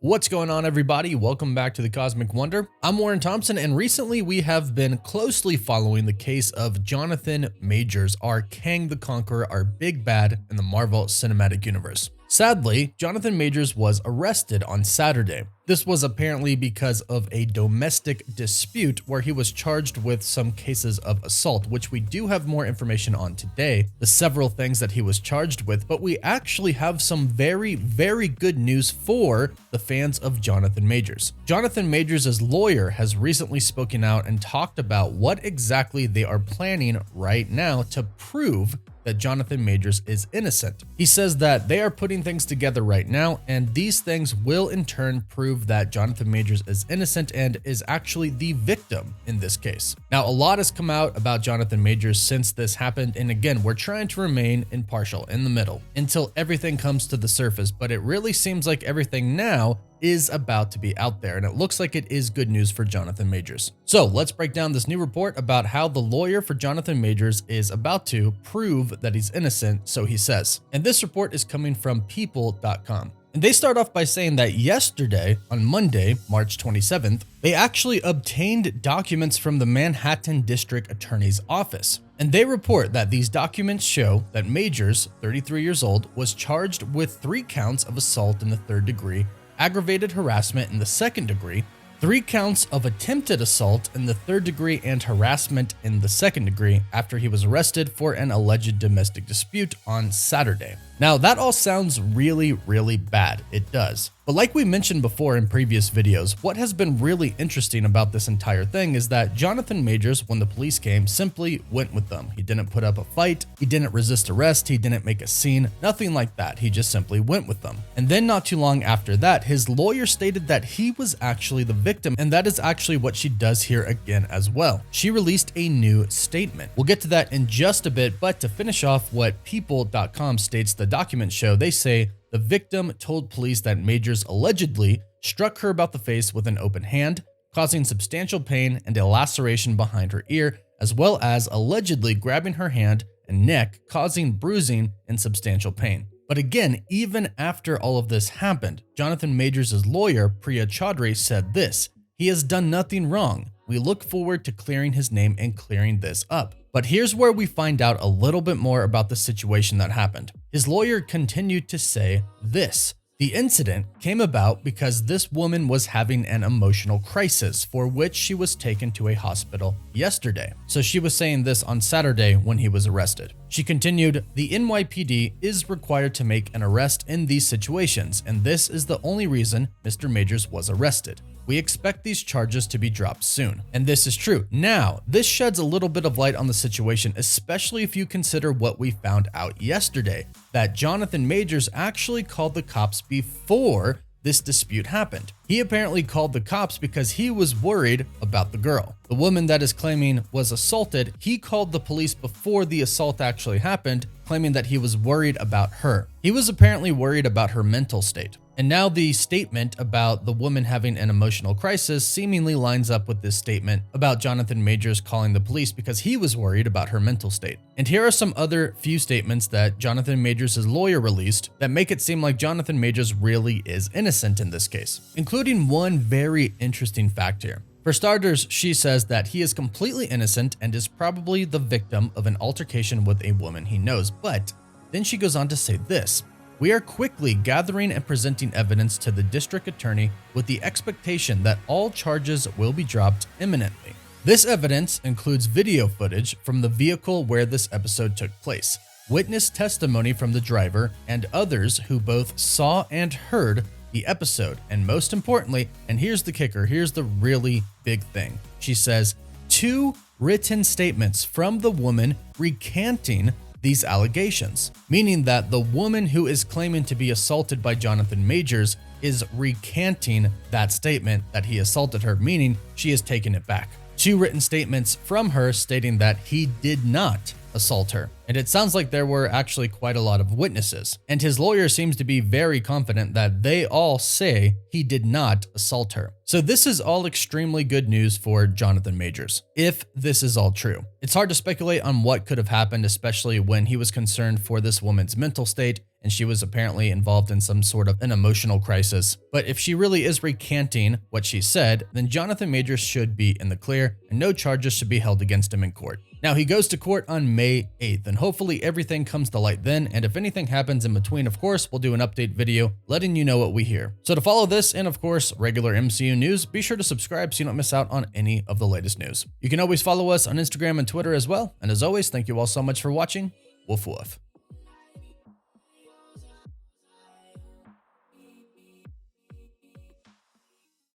What's going on, everybody? Welcome back to the Cosmic Wonder. I'm Warren Thompson, and recently we have been closely following the case of Jonathan Majors, our Kang the Conqueror, our big bad in the Marvel Cinematic Universe. Sadly, Jonathan Majors was arrested on Saturday. This was apparently because of a domestic dispute where he was charged with some cases of assault, which we do have more information on today, the several things that he was charged with, but we actually have some very good news for the fans of Jonathan Majors. Jonathan Majors' lawyer has recently spoken out and talked about what exactly they are planning right now to prove that Jonathan Majors is innocent. He says that they are putting things together right now, and these things will in turn prove that Jonathan Majors is innocent and is actually the victim in this case. Now, a lot has come out about Jonathan Majors since this happened, and again, we're trying to remain impartial in the middle until everything comes to the surface, but it really seems like everything now is about to be out there, and it looks like it is good news for Jonathan Majors. So let's break down this new report about how the lawyer for Jonathan Majors is about to prove that he's innocent, so he says. And this report is coming from people.com. And they start off by saying that yesterday, on Monday, March 27th, they actually obtained documents from the Manhattan District Attorney's Office. And they report that these documents show that Majors, 33 years old, was charged with 3 counts of assault in the 3rd degree, aggravated harassment in the 2nd degree, 3 counts of attempted assault in the 3rd degree, and harassment in the 2nd degree after he was arrested for an alleged domestic dispute on Saturday. Now, that all sounds really bad. It does. But like we mentioned before in previous videos, what has been really interesting about this entire thing is that Jonathan Majors, when the police came, simply went with them. He didn't put up a fight. He didn't resist arrest. He didn't make a scene. Nothing like that. He just simply went with them. And then not too long after that, his lawyer stated that he was actually the victim, and that is actually what she does here again as well. She released a new statement. We'll get to that in just a bit, but to finish off what people.com states the documents show, they say the victim told police that Majors allegedly struck her about the face with an open hand, causing substantial pain and a laceration behind her ear, as well as allegedly grabbing her hand and neck, causing bruising and substantial pain. But again, even after all of this happened, Jonathan Majors' lawyer, Priya Chaudhry, said this: "He has done nothing wrong. We look forward to clearing his name and clearing this up." But here's where we find out a little bit more about the situation that happened. His lawyer continued to say this: "The incident came about because this woman was having an emotional crisis for which she was taken to a hospital yesterday." So she was saying this on Saturday when he was arrested. She continued, "The NYPD is required to make an arrest in these situations, and this is the only reason Mr. Majors was arrested. We expect these charges to be dropped soon." And this is true. Now, this sheds a little bit of light on the situation, especially if you consider what we found out yesterday, that Jonathan Majors actually called the cops before this dispute happened. He apparently called the cops because he was worried about the girl. The woman that is claiming was assaulted, he called the police before the assault actually happened, claiming that he was worried about her. He was apparently worried about her mental state. And now the statement about the woman having an emotional crisis seemingly lines up with this statement about Jonathan Majors calling the police because he was worried about her mental state. And here are some other few statements that Jonathan Majors' lawyer released that make it seem like Jonathan Majors really is innocent in this case, including one very interesting fact here. For starters, she says that he is completely innocent and is probably the victim of an altercation with a woman he knows. But then she goes on to say this: "We are quickly gathering and presenting evidence to the district attorney with the expectation that all charges will be dropped imminently. This evidence includes video footage from the vehicle where this episode took place, witness testimony from the driver and others who both saw and heard the episode, and most importantly," and here's the kicker, here's the really big thing, she says, 2 written statements from the woman recanting these allegations, meaning that the woman who is claiming to be assaulted by Jonathan Majors is recanting that statement that he assaulted her, meaning she is taking it back. 2 written statements from her stating that he did not assault her. And it sounds like there were actually quite a lot of witnesses. And his lawyer seems to be very confident that they all say he did not assault her. So this is all extremely good news for Jonathan Majors, if this is all true. It's hard to speculate on what could have happened, especially when he was concerned for this woman's mental state and she was apparently involved in some sort of an emotional crisis. But if she really is recanting what she said, then Jonathan Majors should be in the clear and no charges should be held against him in court. Now, he goes to court on May 8th, and hopefully everything comes to light then, and if anything happens in between, of course, we'll do an update video letting you know what we hear. So to follow this and, of course, regular MCU news, be sure to subscribe so you don't miss out on any of the latest news. You can always follow us on Instagram and Twitter as well, and as always, thank you all so much for watching. Woof woof.